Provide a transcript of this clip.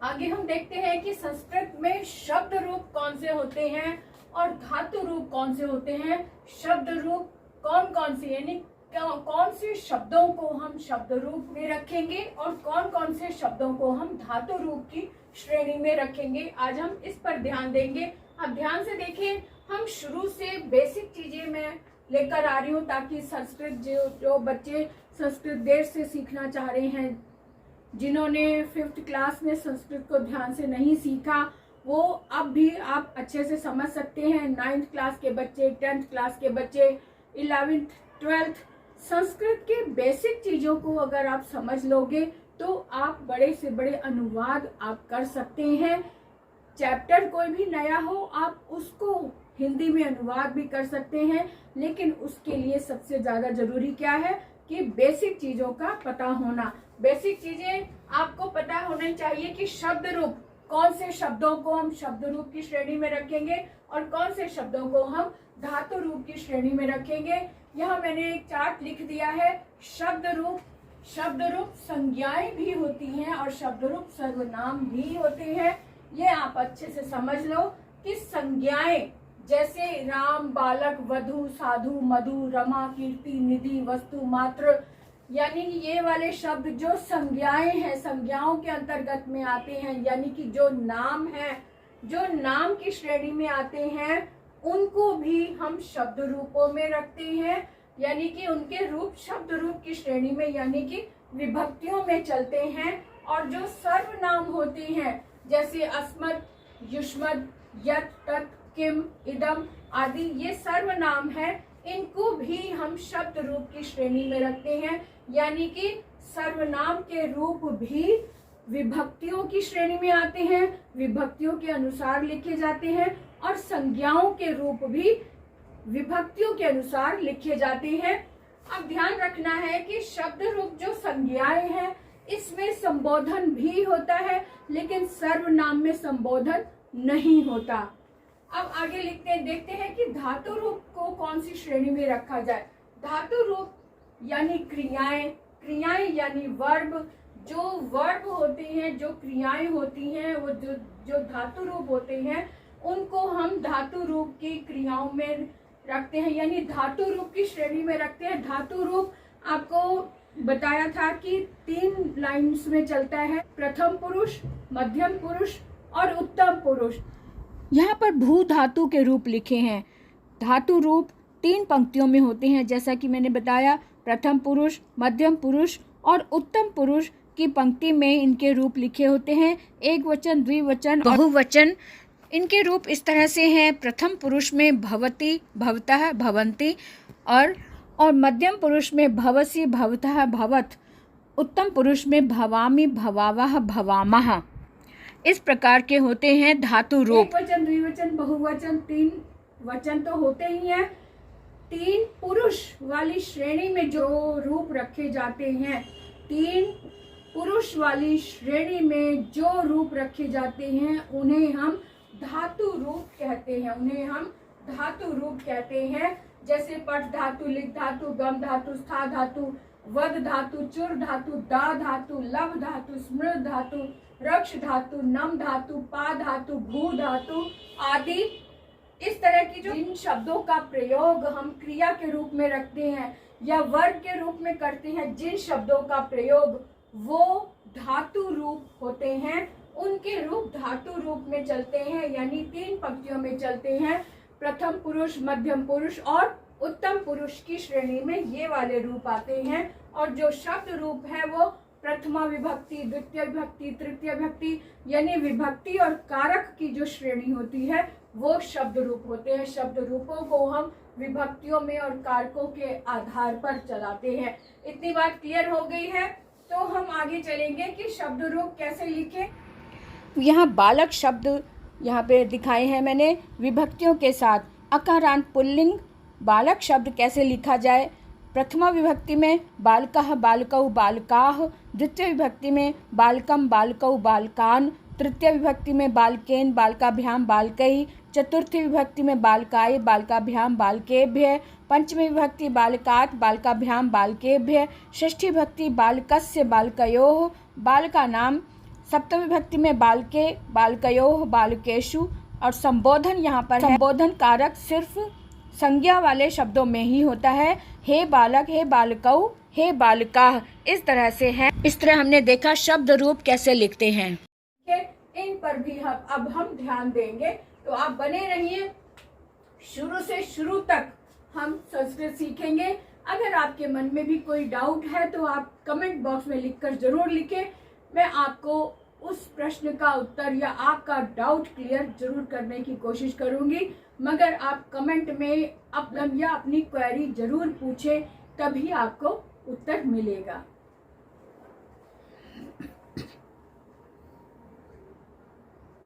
आगे हम देखते हैं कि संस्कृत में शब्द रूप कौन से होते हैं और धातु रूप कौन से होते हैं। शब्द रूप कौन कौन से, यानी कौन से शब्दों को हम शब्द रूप में रखेंगे और कौन कौन से शब्दों को हम धातु रूप की श्रेणी में रखेंगे। आज हम इस पर ध्यान देंगे। अब ध्यान से देखिए, हम शुरू से बेसिक चीजें मैं लेकर आ रही हूँ ताकि संस्कृत जो बच्चे संस्कृत देर से सीखना चाह रहे हैं, जिन्होंने 5th क्लास में संस्कृत को ध्यान से नहीं सीखा, वो अब भी आप अच्छे से समझ सकते हैं। 9th क्लास के बच्चे, 10th क्लास के बच्चे, 11th 12th, संस्कृत के बेसिक चीजों को अगर आप समझ लोगे तो आप बड़े से बड़े अनुवाद आप कर सकते हैं। चैप्टर कोई भी नया हो आप उसको हिंदी में अनुवाद भी कर सकते हैं, लेकिन उसके लिए सबसे ज्यादा जरूरी क्या है कि बेसिक चीजों का पता होना। बेसिक चीजें आपको पता होना चाहिए कि शब्द रूप, कौन से शब्दों को हम शब्द रूप की श्रेणी में रखेंगे और कौन से शब्दों को हम धातु रूप की श्रेणी में रखेंगे। यहाँ मैंने एक चार्ट लिख दिया है। शब्द रूप संज्ञाएं भी होती हैं और शब्द रूप सर्वनाम भी होते हैं। ये आप अच्छे से समझ लो कि संज्ञाएं जैसे राम, बालक, वधु, साधु, मधु, रमा, कीर्ति, निधि, वस्तु, मात्र, यानी कि ये वाले शब्द जो संज्ञाएं हैं, संज्ञाओं के अंतर्गत में आते हैं, यानी कि जो नाम है, जो नाम की श्रेणी में आते हैं, उनको भी हम शब्द रूपों में रखते हैं, यानी कि उनके रूप शब्द रूप की श्रेणी में, यानी कि विभक्तियों में चलते हैं। और जो सर्वनाम होते हैं जैसे अस्मत्, युष्मद्, यत्, तत्, किम, इदम आदि, ये सर्वनाम है, इनको भी हम शब्द रूप की श्रेणी में रखते हैं, यानी कि सर्वनाम के रूप भी विभक्तियों की श्रेणी में आते हैं, विभक्तियों के अनुसार लिखे जाते हैं, और संज्ञाओं के रूप भी विभक्तियों के अनुसार लिखे जाते हैं। अब ध्यान रखना है कि शब्द रूप जो संज्ञाएं हैं इसमें संबोधन भी होता है, लेकिन सर्वनाम में संबोधन नहीं होता। अब आगे देखते हैं कि धातु रूप को कौन सी श्रेणी में रखा जाए। धातु रूप यानी क्रियाएं यानी वर्ब, जो वर्ब होते हैं, जो क्रियाएं होती हैं, वो जो धातु रूप होते हैं, उनको हम धातु रूप की क्रियाओं में रखते हैं, यानी धातु रूप की श्रेणी में रखते हैं। धातु रूप आपको बताया था कि 3 लाइन्स में चलता है, प्रथम पुरुष, मध्यम पुरुष और उत्तम पुरुष। यहाँ पर भू धातु के रूप लिखे हैं। धातु रूप 3 पंक्तियों में होते हैं, जैसा कि मैंने बताया, प्रथम पुरुष, मध्यम पुरुष और उत्तम पुरुष की पंक्ति में इनके रूप लिखे होते हैं। एक वचन, द्विवचन, बहुवचन। इनके रूप इस तरह से हैं। प्रथम पुरुष में भवति, भवतः, भवन्ति और मध्यम पुरुष में भवसि, भवतः, भवत्। उत्तम पुरुष में भवामि, भवावः, भवामः। इस प्रकार के होते हैं धातु रूप। एक वचन, द्विवचन, बहुवचन, 3 वचन तो होते ही हैं। 3 पुरुष वाली श्रेणी में जो रूप रखे जाते हैं, 3 पुरुष वाली श्रेणी में जो रूप रखे जाते हैं, उन्हें हम धातु रूप कहते हैं। जैसे पठ धातु, लिख धातु, गम धातु, स्था धातु, वद धातु, चुर धातु, दा धातु, लव धातु, स्मृत धातु, रक्ष धातु, नम धातु, पा धातु, भू धातु आदि। इस तरह की जो इन शब्दों का प्रयोग हम क्रिया के रूप में रखते हैं या वर्ग के रूप में करते हैं, जिन शब्दों का प्रयोग वो धातु रूप होते हैं, उनके रूप धातु रूप में चलते हैं, यानी 3 पंक्तियों में चलते हैं। प्रथम पुरुष, मध्यम पुरुष और उत्तम पुरुष की श्रेणी में ये वाले रूप आते हैं। और जो शब्द रूप है वो प्रथमा विभक्ति, द्वितीय विभक्ति, तृतीय विभक्ति, यानी विभक्ति और कारक की जो श्रेणी होती है वो शब्द रूप होते हैं। शब्द रूपों को हम विभक्तियों में और कारकों के आधार पर चलाते हैं। इतनी बात क्लियर हो गई है, तो हम आगे चलेंगे कि शब्द रूप कैसे लिखें। यहाँ बालक शब्द यहाँ पे दिखाए हैं मैंने विभक्तियों के साथ। अकारांत पुल्लिंग बालक शब्द कैसे लिखा जाए। प्रथमा विभक्ति में बालकः, बालकौ, बालकाः। द्वितीय विभक्ति में बालकम, बालकौ, बालकान। तृतीय विभक्ति में बालकेन, बालकाभ्याम, बालकै। चतुर्थी विभक्ति में बालकाय, बालकाभ्याम, बालकेभ्य। पंचमी विभक्ति बालकात्, बालकाभ्याम, बालकेभ्य। षष्ठी विभक्ति बालकस्य, बालकयोः। बालका नाम सप्तमी विभक्ति में बालके, बालकयोः, बालकेषु और संबोधन यहाँ पर है। संबोधन कारक सिर्फ संज्ञा वाले शब्दों में ही होता है। हे बालक, हे बालकौ, हे बालिकाः, इस तरह से है। इस तरह हमने देखा शब्द रूप कैसे लिखते हैं। इन पर भी अब हम ध्यान देंगे, तो आप बने रहिए। शुरू से शुरू तक हम संस्कृत सीखेंगे। अगर आपके मन में भी कोई डाउट है तो आप कमेंट बॉक्स में लिखकर जरूर लिखें। मैं आपको उस प्रश्न का उत्तर या आपका डाउट क्लियर जरूर करने की कोशिश करूंगी, मगर आप कमेंट में अपनी क्वेरी जरूर पूछें, तभी आपको उत्तर मिलेगा।